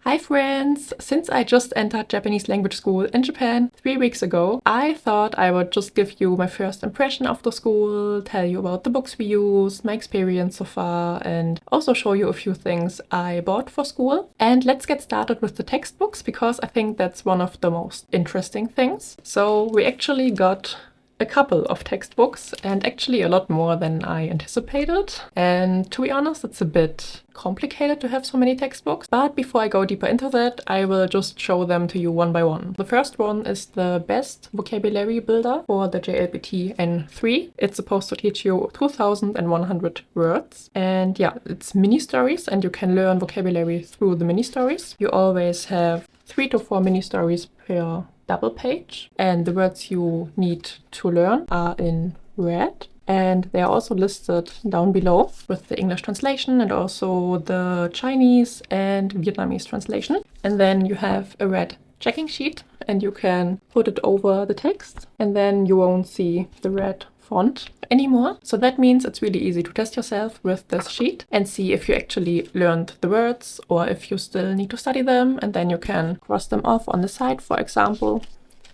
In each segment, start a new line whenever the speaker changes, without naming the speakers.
Hi friends! Since I just entered Japanese language school in Japan 3 weeks ago, I thought I would just give you my first impression of the school, tell you about the books we use, my experience so far, and also show you a few things I bought for school. And let's get started with the textbooks, because I think that's one of the most interesting things. So we actually got a couple of textbooks, and actually a lot more than I anticipated. And to be honest, it's a bit complicated to have so many textbooks. But before I go deeper into that, I will just show them to you one by one. The first one is the best vocabulary builder for the JLBT N3. It's supposed to teach you 2,100 words. And yeah, it's mini stories, and you can learn vocabulary through the mini stories. You always have 3 to 4 mini stories per double page, and the words you need to learn are in red, and they are also listed down below with the English translation and also the Chinese and Vietnamese translation. And then you have a red checking sheet, and you can put it over the text, and then you won't see the red font anymore. So that means it's really easy to test yourself with this sheet and see if you actually learned the words or if you still need to study them, and then you can cross them off on the side, for example.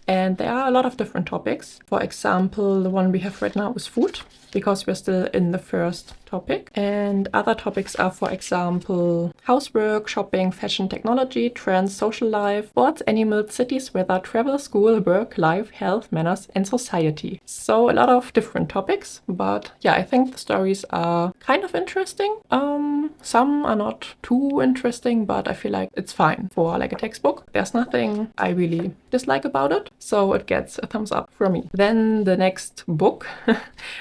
And there are a lot of different topics. For example, the one we have right now is food, because we're still in the first topic. And other topics are, for example, housework, shopping, fashion, technology, trends, social life, sports, animals, cities, weather, travel, school, work, life, health, manners, and society. So a lot of different topics, but yeah, I think the stories are kind of interesting. Some are not too interesting, but I feel like it's fine for like a textbook. There's nothing I really dislike about it, so it gets a thumbs up from me. Then the next book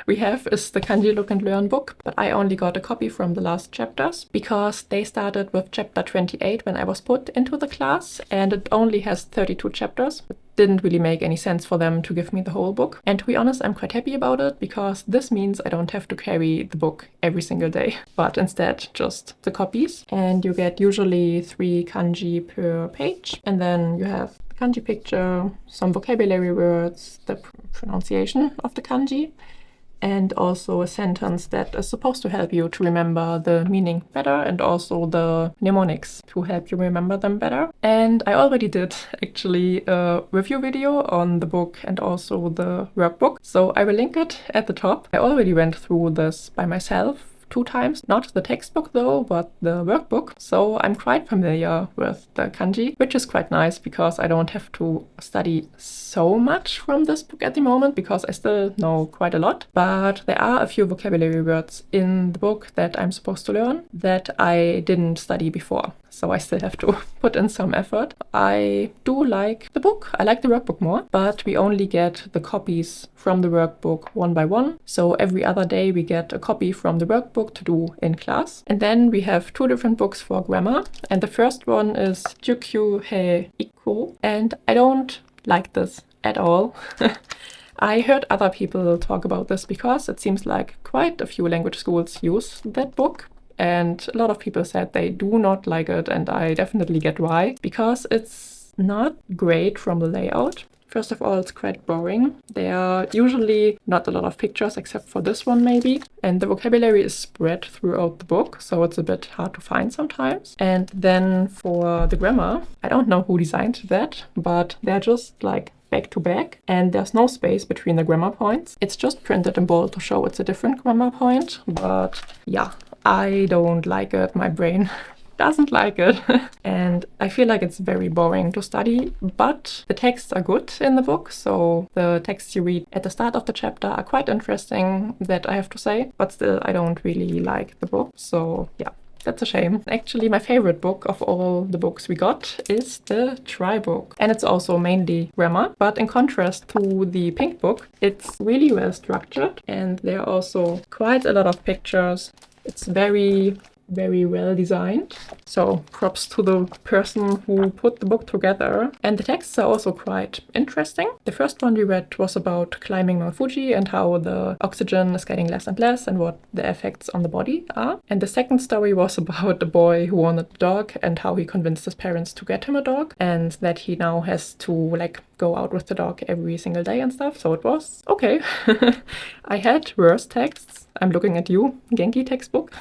we have is the Kanji Look and Learn book, but I only got a copy from the last chapters because they started with chapter 28 when I was put into the class, and it only has 32 chapters. It didn't really make any sense for them to give me the whole book. And to be honest, I'm quite happy about it, because this means I don't have to carry the book every single day, but instead just the copies. And you get usually 3 kanji per page, and then you have the kanji picture, some vocabulary words, the pronunciation of the kanji, and also a sentence that is supposed to help you to remember the meaning better, and also the mnemonics to help you remember them better. And I already did actually a review video on the book and also the workbook, so I will link it at the top. I already went through this by myself 2 times, not the textbook though, but the workbook. So I'm quite familiar with the kanji, which is quite nice, because I don't have to study so much from this book at the moment, because I still know quite a lot. But there are a few vocabulary words in the book that I'm supposed to learn that I didn't study before. So I still have to put in some effort. I do like the book. I like the workbook more, but we only get the copies from the workbook one by one. So every other day we get a copy from the workbook to do in class. And then we have 2 different books for grammar. And the first one is Jukyu He Ikko. And I don't like this at all. I heard other people talk about this because it seems like quite a few language schools use that book. And a lot of people said they do not like it, and I definitely get why. Because it's not great from the layout. First of all, it's quite boring. There are usually not a lot of pictures, except for this one maybe. And the vocabulary is spread throughout the book, so it's a bit hard to find sometimes. And then for the grammar, I don't know who designed that, but they're just like back to back, and there's no space between the grammar points. It's just printed in bold to show it's a different grammar point, but yeah, I don't like it. My brain doesn't like it. And I feel like it's very boring to study, but the texts are good in the book. So the texts you read at the start of the chapter are quite interesting, that I have to say, but still I don't really like the book. So yeah, that's a shame. Actually, my favorite book of all the books we got is the Try book. And it's also mainly grammar, but in contrast to the pink book, it's really well structured, and there are also quite a lot of pictures. It's very well designed. So props to the person who put the book together. And the texts are also quite interesting. The first one we read was about climbing Mount Fuji and how the oxygen is getting less and less and what the effects on the body are. And the second story was about a boy who wanted a dog and how he convinced his parents to get him a dog, and that he now has to like go out with the dog every single day and stuff. So it was okay. I had worse texts. I'm looking at you, Genki textbook.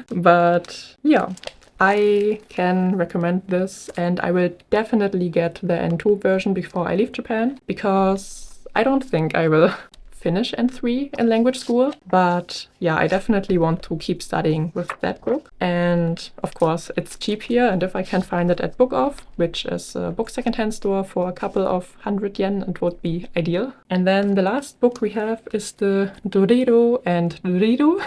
But yeah, I can recommend this, and I will definitely get the N2 version before I leave Japan, because I don't think I will finish N3 in language school, but yeah, I definitely want to keep studying with that book. And of course, it's cheap here, and if I can find it at Book Off, which is a book secondhand store, for a couple of 100 yen, it would be ideal. And then the last book we have is the Doriro and Dorido,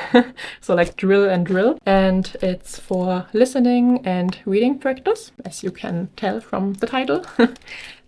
so like drill and drill, and it's for listening and reading practice, as you can tell from the title.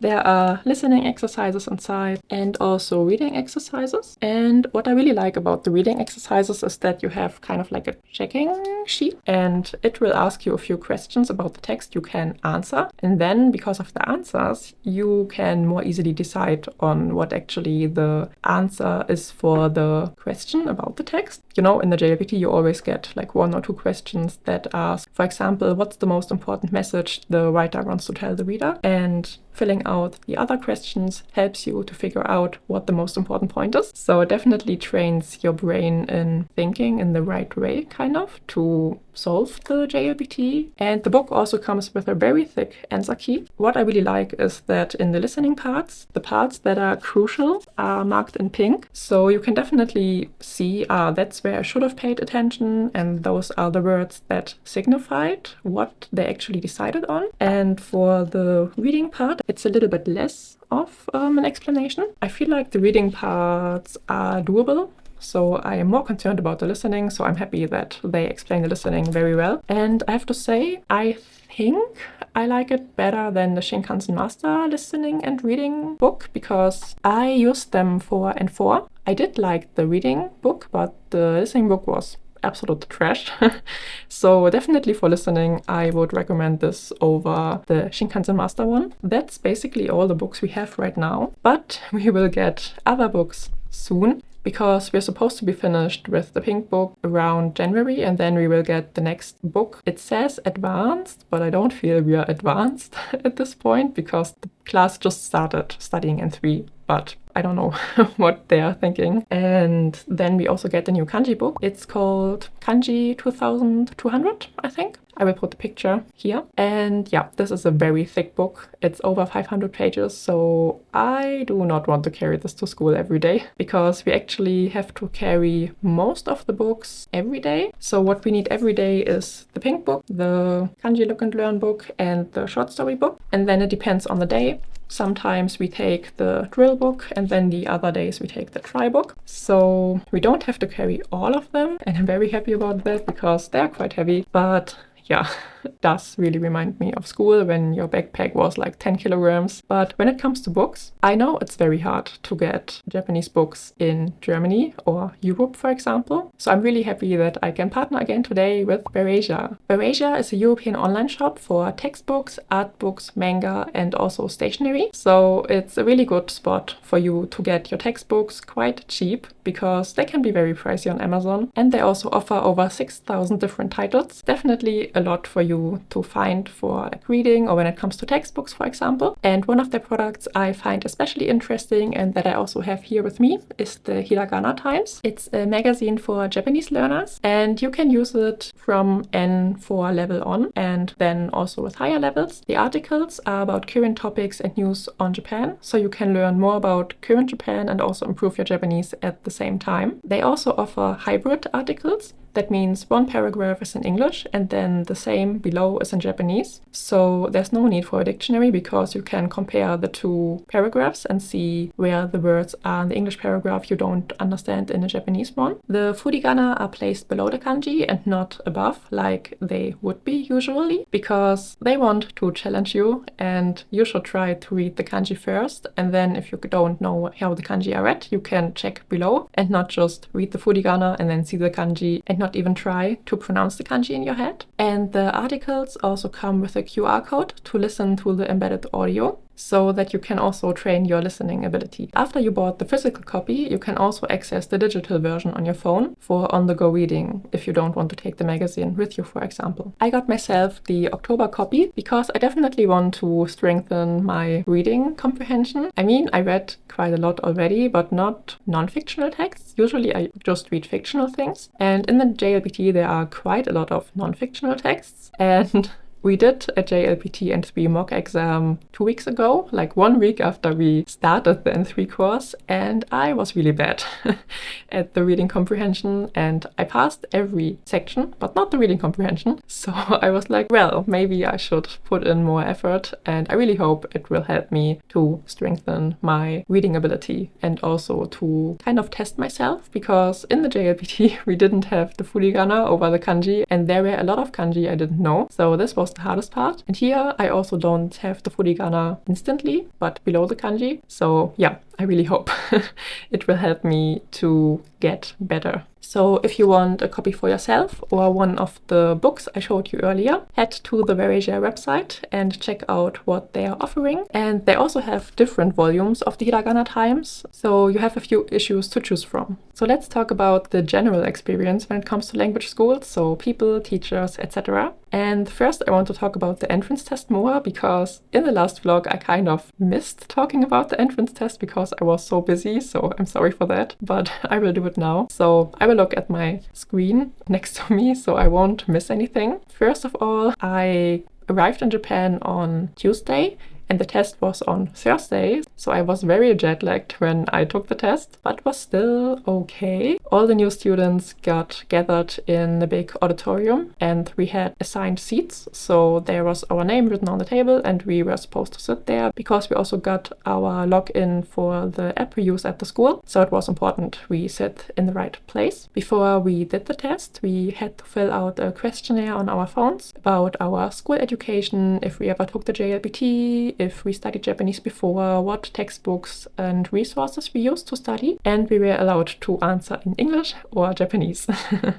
There are listening exercises inside and also reading exercises. And what I really like about the reading exercises is that you have kind of like a checking sheet, and it will ask you a few questions about the text you can answer. And then because of the answers, you can more easily decide on what actually the answer is for the question about the text. You know, in the JLPT you always get like 1 or 2 questions that ask, for example, what's the most important message the writer wants to tell the reader? And filling out the other questions helps you to figure out what the most important point is. So it definitely trains your brain in thinking in the right way, kind of, to solve the JLPT. And the book also comes with a very thick answer key. What I really like is that in the listening parts, the parts that are crucial are marked in pink. So you can definitely see, that's where I should have paid attention, and those are the words that signified what they actually decided on. And for the reading part, it's a little bit less of an explanation. I feel like the reading parts are doable, so I am more concerned about the listening, so I'm happy that they explain the listening very well. And I have to say, I think I like it better than the Shinkansen Master listening and reading book, because I used them for N4. I did like the reading book, but the listening book was absolute trash. So definitely for listening, I would recommend this over the Shinkansen Master one. That's basically all the books we have right now, but we will get other books soon, because we're supposed to be finished with the pink book around January, and then we will get the next book. It says advanced, but I don't feel we are advanced at this point, because the class just started studying N3, but I don't know what they are thinking. And then we also get the new kanji book. It's called Kanji 2200, I think. I will put the picture here. And yeah, this is a very thick book. It's over 500 pages, so I do not want to carry this to school every day, because we actually have to carry most of the books every day. So what we need every day is the pink book, the kanji look and learn book, and the short story book. And then it depends on the day. Sometimes we take the drill book, and then the other days we take the try book. So we don't have to carry all of them, and I'm very happy about that, because they're quite heavy. But yeah, it does really remind me of school when your backpack was like 10 kilograms. But when it comes to books, I know it's very hard to get Japanese books in Germany or Europe, for example. So I'm really happy that I can partner again today with Verasia. Verasia is a European online shop for textbooks, art books, manga, and also stationery. So it's a really good spot for you to get your textbooks quite cheap, because they can be very pricey on Amazon. And they also offer over 6,000 different titles. Definitely a lot for you to find for like reading, or when it comes to textbooks, for example. And one of their products I find especially interesting, and that I also have here with me, is the Hiragana Times. It's a magazine for Japanese learners, and you can use it from N4 level on, and then also with higher levels. The articles are about current topics and news on Japan, so you can learn more about current Japan and also improve your Japanese at the same time. They also offer hybrid articles. That means one paragraph is in English and then the same below is in Japanese. So there's no need for a dictionary, because you can compare the two paragraphs and see where the words are in the English paragraph you don't understand in the Japanese one. The furigana are placed below the kanji and not above, like they would be usually, because they want to challenge you, and you should try to read the kanji first, and then if you don't know how the kanji are read, you can check below and not just read the furigana and then see the kanji and not even try to pronounce the kanji in your head. And the articles also come with a QR code to listen to the embedded audio, so that you can also train your listening ability. After you bought the physical copy, you can also access the digital version on your phone for on-the-go reading, if you don't want to take the magazine with you, for example. I got myself the October copy because I definitely want to strengthen my reading comprehension. I mean, I read quite a lot already, but not non-fictional texts. Usually I just read fictional things. And in the JLPT there are quite a lot of non-fictional general texts. And we did a JLPT N3 mock exam 2 weeks ago, like 1 week after we started the N3 course, and I was really bad at the reading comprehension, and I passed every section, but not the reading comprehension. So I was like, well, maybe I should put in more effort, and I really hope it will help me to strengthen my reading ability and also to kind of test myself, because in the JLPT we didn't have the furigana over the kanji, and there were a lot of kanji I didn't know. So this was the hardest part. And here I also don't have the furigana instantly, but below the kanji. So yeah, I really hope it will help me to get better. So if you want a copy for yourself or one of the books I showed you earlier, head to the Verasia website and check out what they are offering. And they also have different volumes of the hiragana times, so you have a few issues to choose from. So let's talk about the general experience when it comes to language schools, so people, teachers, etc. And first I want to talk about the entrance test more, because in the last vlog I kind of missed talking about the entrance test because I was so busy, so I'm sorry for that, but I will do it now. So I will look at my screen next to me so I won't miss anything. First of all, I arrived in Japan on Tuesday, and the test was on Thursday, so I was very jet-lagged when I took the test, but was still okay. All the new students got gathered in a big auditorium, and we had assigned seats, so there was our name written on the table and we were supposed to sit there, because we also got our login for the app we use at the school, so it was important we sit in the right place. Before we did the test, we had to fill out a questionnaire on our phones about our school education, if we ever took the JLPT, if we studied Japanese before, what textbooks and resources we used to study, and we were allowed to answer in English or Japanese.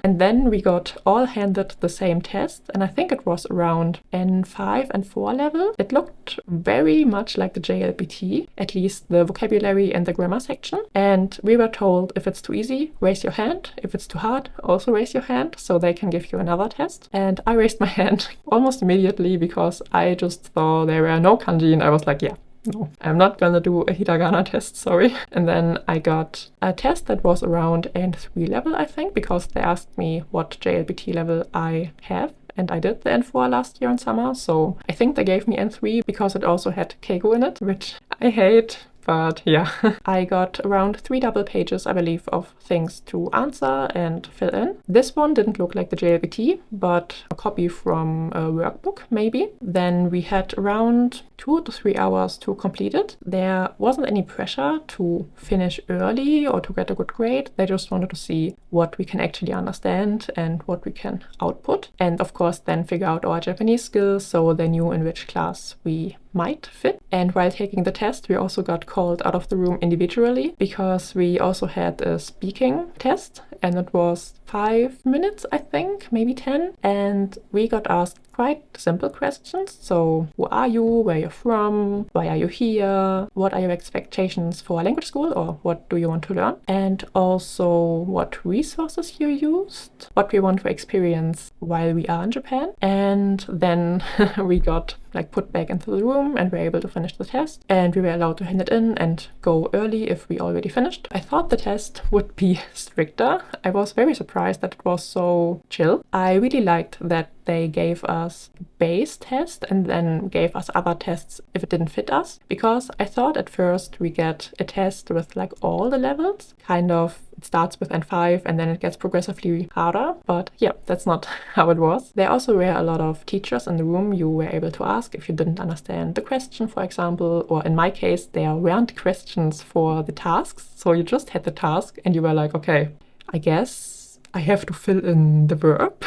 And then we got all handed the same test, and I think it was around N5 and 4 level. It looked very much like the JLPT, at least the vocabulary and the grammar section, and we were told if it's too easy, raise your hand. If it's too hard, also raise your hand, so they can give you another test. And I raised my hand almost immediately because I just thought there were no kanji, and I was like, yeah, no, I'm not gonna do a hiragana test, sorry. And then I got a test that was around N3 level, I think, because they asked me what JLPT level I have. And I did the N4 last year in summer, so I think they gave me N3 because it also had keigo in it, which I hate. But yeah, I got around 3 double pages, I believe, of things to answer and fill in. This one didn't look like the JLPT, but a copy from a workbook, maybe. Then we had around 2 to 3 hours to complete it. There wasn't any pressure to finish early or to get a good grade. They just wanted to see what we can actually understand and what we can output. And of course, then figure out our Japanese skills, so they knew in which class we might fit. And while taking the test, we also got called out of the room individually, because we also had a speaking test, and it was 5 minutes, I think, maybe 10. And we got asked quite simple questions. So who are you? Where you're from? Why are you here? What are your expectations for language school, or what do you want to learn? And also what resources you used, what we want to experience while we are in Japan. And then we got put back into the room and were able to finish the test, and we were allowed to hand it in and go early if we already finished. I thought the test would be stricter. I was very surprised that it was so chill. I really liked that they gave us a base test and then gave us other tests if it didn't fit us, because I thought at first we get a test with all the levels, kind of. It starts with N5 and then it gets progressively harder, but yeah, that's not how it was. There also were a lot of teachers in the room you were able to ask if you didn't understand the question, for example, or in my case, there weren't questions for the tasks, so you just had the task and you were like, okay, I guess I have to fill in the verb.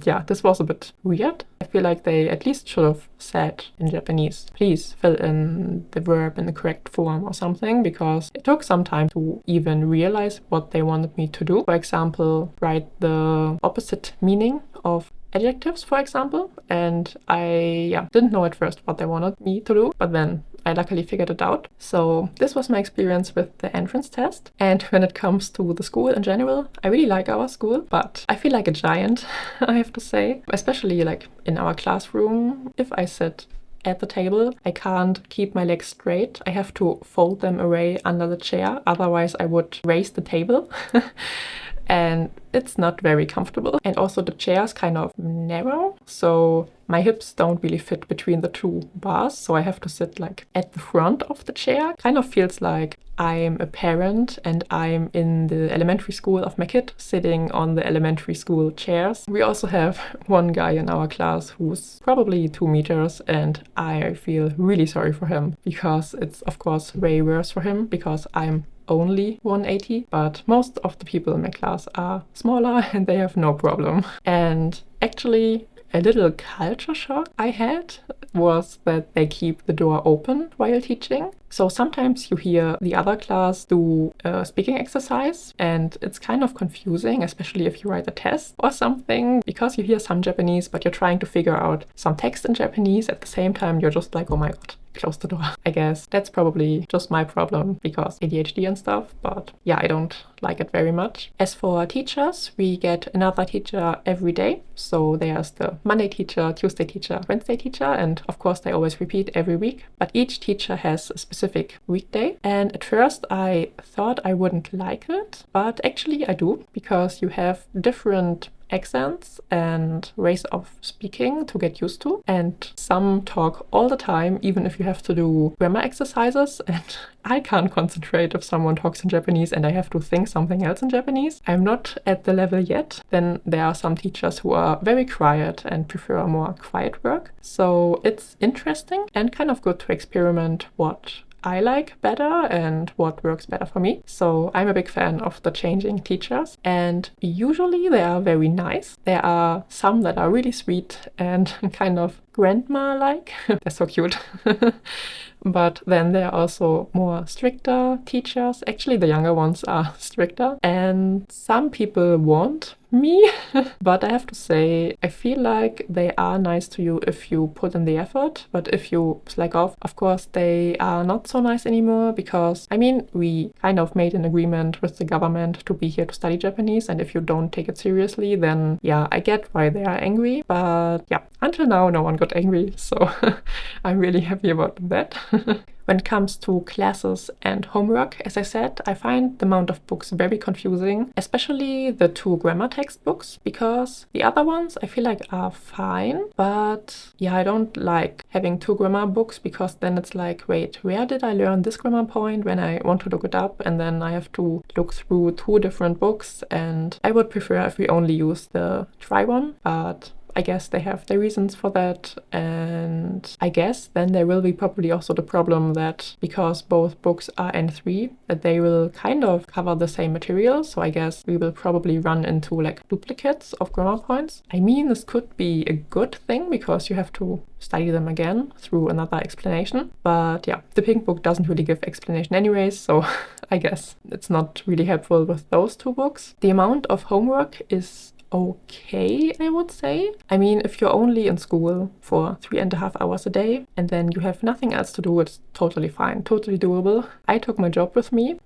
Yeah, this was a bit weird. I feel like they at least should have said in Japanese, please fill in the verb in the correct form or something, because it took some time to even realize what they wanted me to do. For example, write the opposite meaning of adjectives, for example. And I didn't know at first what they wanted me to do, but then I luckily figured it out. So this was my experience with the entrance test. And when it comes to the school in general, I really like our school, but I feel like a giant, I have to say. Especially in our classroom, if I sit at the table, I can't keep my legs straight. I have to fold them away under the chair, otherwise I would raise the table. and it's not very comfortable. And also the chair is kind of narrow, so my hips don't really fit between the two bars, so I have to sit like at the front of the chair. Kind of feels like I'm a parent and I'm in the elementary school of my kid, sitting on the elementary school chairs. We also have one guy in our class who's probably 2 meters, and I feel really sorry for him because it's of course way worse for him because I'm only 180, but most of the people in my class are smaller and they have no problem. And actually, a little culture shock I had was that they keep the door open while teaching. So sometimes you hear the other class do a speaking exercise, and it's kind of confusing, especially if you write a test or something, because you hear some Japanese, but you're trying to figure out some text in Japanese. At the same time, you're just like, oh my god, close the door. I guess that's probably just my problem because ADHD and stuff, but yeah, I don't like it very much. As for teachers, we get another teacher every day. So there's the Monday teacher, Tuesday teacher, Wednesday teacher, and of course they always repeat every week, but each teacher has a specific weekday. And at first I thought I wouldn't like it, but actually I do, because you have different accents and ways of speaking to get used to, and some talk all the time, even if you have to do grammar exercises, and I can't concentrate if someone talks in Japanese and I have to think something else in Japanese. I'm not at the level yet. Then there are some teachers who are very quiet and prefer more quiet work, so it's interesting and kind of good to experiment what I like better and what works better for me. So I'm a big fan of the changing teachers, and usually they are very nice. There are some that are really sweet and kind of grandma-like. They're so cute. But then there are also more stricter teachers. Actually, the younger ones are stricter, and some people want me. But I have to say, I feel like they are nice to you if you put in the effort. But if you slack off, of course, they are not so nice anymore, because, I mean, we kind of made an agreement with the government to be here to study Japanese, and if you don't take it seriously, then yeah, I get why they are angry. But yeah, until now, no one got angry, so I'm really happy about that. When it comes to classes and homework, as I said, I find the amount of books very confusing, especially the 2 grammar textbooks, because the other ones I feel like are fine, but yeah, I don't like having 2 grammar books, because then it's like, wait, where did I learn this grammar point when I want to look it up, and then I have to look through 2 different books, and I would prefer if we only use the try one, but I guess they have their reasons for that, and I guess then there will be probably also the problem that because both books are N3, that they will kind of cover the same material, so I guess we will probably run into like duplicates of grammar points. I mean, this could be a good thing because you have to study them again through another explanation, but yeah, the pink book doesn't really give explanation anyways, so I guess it's not really helpful with those 2 books. The amount of homework is okay, I would say. I mean, if you're only in school for 3.5 hours a day and then you have nothing else to do, it's totally fine, totally doable. I took my job with me,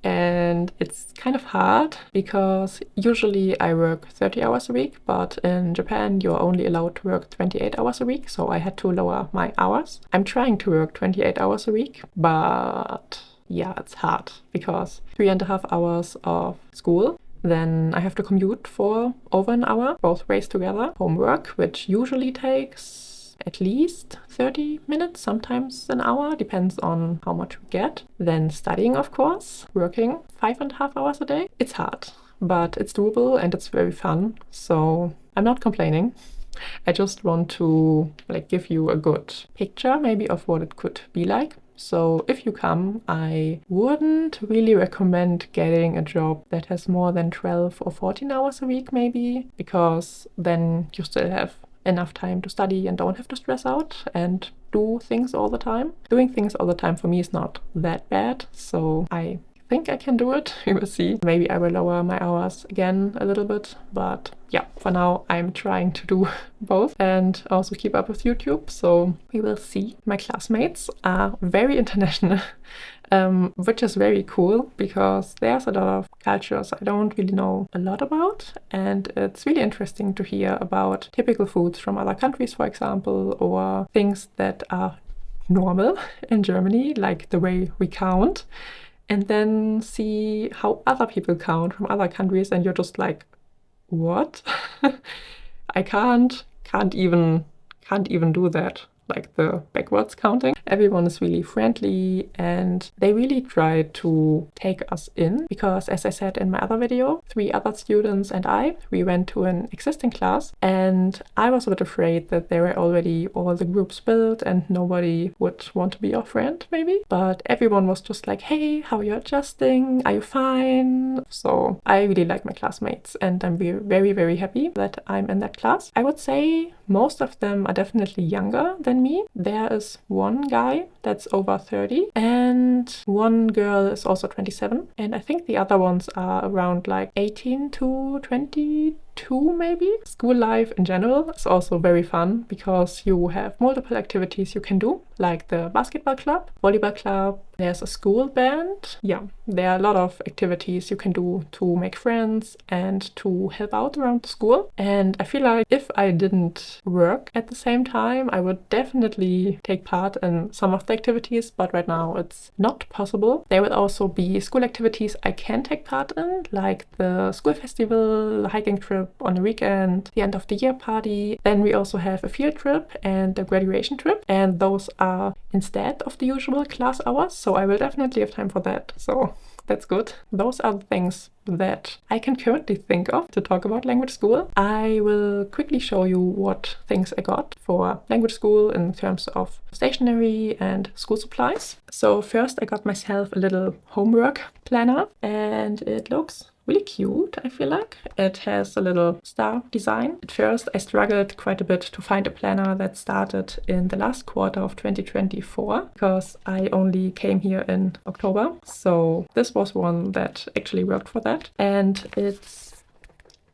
and it's kind of hard because usually I work 30 hours a week, but in Japan you're only allowed to work 28 hours a week, so I had to lower my hours. I'm trying to work 28 hours a week, but yeah, it's hard because 3.5 hours of school, then I have to commute for over an hour, both ways together. Homework, which usually takes at least 30 minutes, sometimes an hour, depends on how much we get. Then studying, of course, working 5.5 hours a day. It's hard, but it's doable and it's very fun, so I'm not complaining. I just want to give you a good picture maybe of what it could be like. So if you come, I wouldn't really recommend getting a job that has more than 12 or 14 hours a week maybe, because then you still have enough time to study and don't have to stress out and do things all the time. Doing things all the time for me is not that bad, so I think I can do it. We will see. Maybe I will lower my hours again a little bit, but yeah, for now I'm trying to do both and also keep up with YouTube, so we will see. My classmates are very international, which is very cool because there's a lot of cultures I don't really know a lot about, and it's really interesting to hear about typical foods from other countries, for example, or things that are normal in Germany, like the way we count. and then see how other people count from other countries, and you're just like, what? I can't even do that, like the backwards counting. Everyone is really friendly and they really try to take us in because, as I said in my other video, 3 other students and we went to an existing class, and I was a bit afraid that there were already all the groups built and nobody would want to be your friend maybe, but everyone was just like, hey, how are you adjusting? Are you fine? So I really like my classmates and I'm very, very happy that I'm in that class. I would say most of them are definitely younger than me. There is one guy that's over 30 and one girl is also 27, and I think the other ones are around like 18 to 22 maybe. School life in general is also very fun because you have multiple activities you can do, like the basketball club, volleyball club, there's a school band. Yeah, there are a lot of activities you can do to make friends and to help out around the school. And I feel like if I didn't work at the same time, I would definitely take part in some of the activities, but right now it's not possible. There will also be school activities I can take part in, like the school festival, the hiking trip on the weekend, the end of the year party. Then we also have a field trip and a graduation trip, and those are instead of the usual class hours, so I will definitely have time for that. So that's good. Those are the things that I can currently think of to talk about language school. I will quickly show you what things I got for language school in terms of stationery and school supplies. So first I got myself a little homework planner, and it looks really cute, I feel like. It has a little star design. At first I struggled quite a bit to find a planner that started in the last quarter of 2024 because I only came here in October. So this was one that actually worked for that. And it's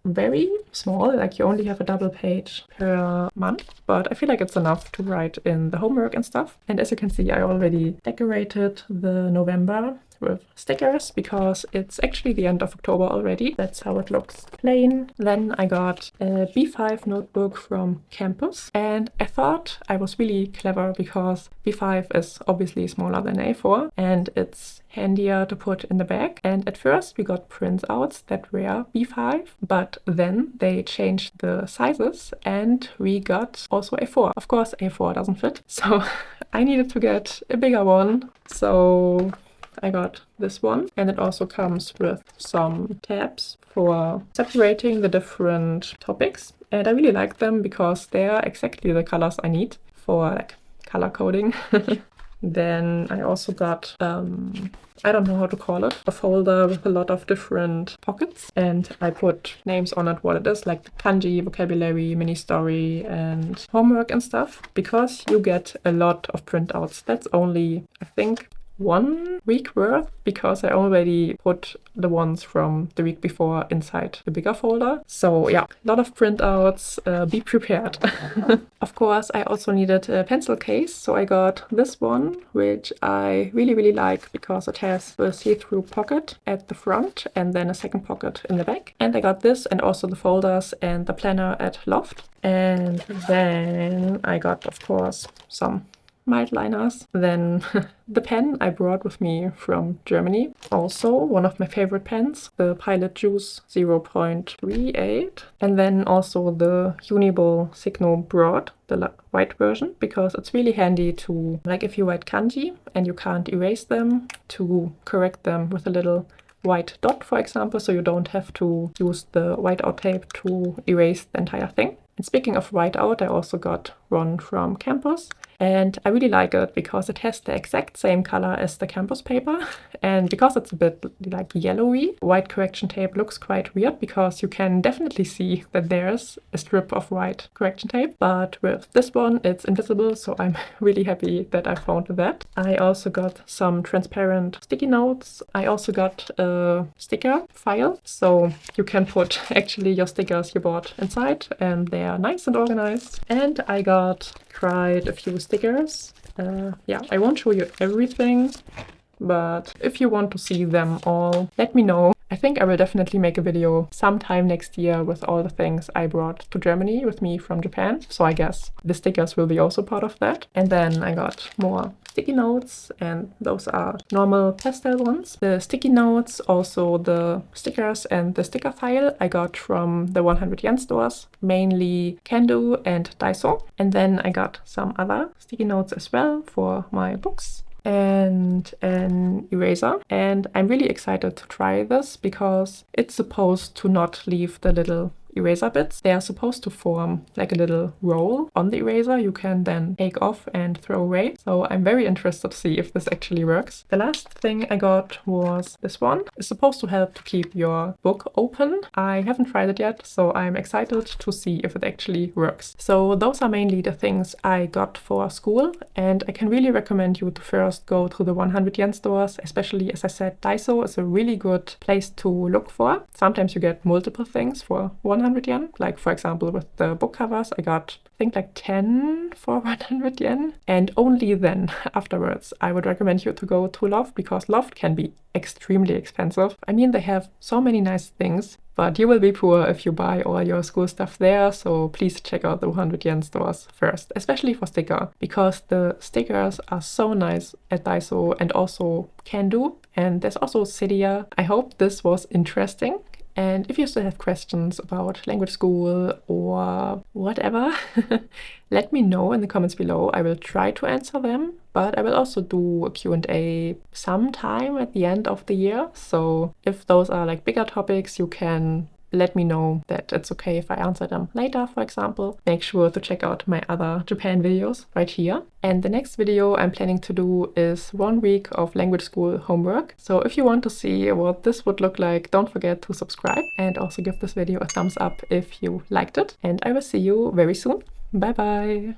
very small, like you only have a double page per month, but I feel like it's enough to write in the homework and stuff. And as you can see, I already decorated the November with stickers because it's actually the end of October already. That's how it looks plain. Then I got a B5 notebook from campus, and I thought I was really clever because B5 is obviously smaller than A4 and it's handier to put in the bag. And at first we got printouts that were B5, but then they changed the sizes and we got also A4. Of course A4 doesn't fit, so I needed to get a bigger one. So I got this one, and it also comes with some tabs for separating the different topics, and I really like them because they are exactly the colors I need for like color coding. Then I also got, I don't know how to call it, a folder with a lot of different pockets, and I put names on it, what it is, like kanji, vocabulary, mini story, and homework and stuff, because you get a lot of printouts. That's only, I think, 1 week worth, because I already put the ones from the week before inside the bigger folder. So yeah, a lot of printouts, be prepared. Of course, I also needed a pencil case, so I got this one, which I really like because it has a see-through pocket at the front and then a second pocket in the back. And I got this and also the folders and the planner at Loft. And then I got, of course, some mild liners. Then the pen I brought with me from Germany. Also one of my favorite pens, the Pilot Juice 0.38. And then also the Uniball Signo Broad, the white version, because it's really handy to, like if you write kanji and you can't erase them, to correct them with a little white dot, for example, so you don't have to use the whiteout tape to erase the entire thing. And speaking of whiteout, I also got one from campus. And I really like it because it has the exact same color as the campus paper. And because it's a bit like yellowy, white correction tape looks quite weird because you can definitely see that there's a strip of white correction tape. But with this one, it's invisible, so I'm really happy that I found that. I also got some transparent sticky notes. I also got a sticker file, so you can put actually your stickers you bought inside, and they are nice and organized. And I got quite a few stickers. Yeah, I won't show you everything, but if you want to see them all, let me know. I think I will definitely make a video sometime next year with all the things I brought to Germany with me from Japan. So I guess the stickers will be also part of that. And then I got more sticky notes, and those are normal pastel ones. The sticky notes, also the stickers and the sticker file I got from the 100 yen stores, mainly Can-Do and Daiso. And then I got some other sticky notes as well for my books, and an eraser. And I'm really excited to try this because it's supposed to not leave the little eraser bits. They are supposed to form like a little roll on the eraser you can then take off and throw away. So I'm very interested to see if this actually works. The last thing I got was this one. It's supposed to help to keep your book open. I haven't tried it yet, so I'm excited to see if it actually works. So those are mainly the things I got for school, and I can really recommend you to first go to the 100 yen stores, especially, as I said, Daiso is a really good place to look for. Sometimes you get multiple things for 100 yen, like for example with the book covers I got I think like 10 for 100 yen, and only then afterwards I would recommend you to go to Loft, because Loft can be extremely expensive. I mean, they have so many nice things, but you will be poor if you buy all your school stuff there, so please check out the 100 yen stores first, especially for sticker, because the stickers are so nice at Daiso and also Can-Do, and there's also Cydia. I hope this was interesting. And if you still have questions about language school or whatever, let me know in the comments below. I will try to answer them, but I will also do a Q&A sometime at the end of the year. So if those are like bigger topics, you can let me know that it's okay if I answer them later, for example. Make sure to check out my other Japan videos right here. And the next video I'm planning to do is 1 week of language school homework. So if you want to see what this would look like, don't forget to subscribe and also give this video a thumbs up if you liked it. And I will see you very soon. Bye bye!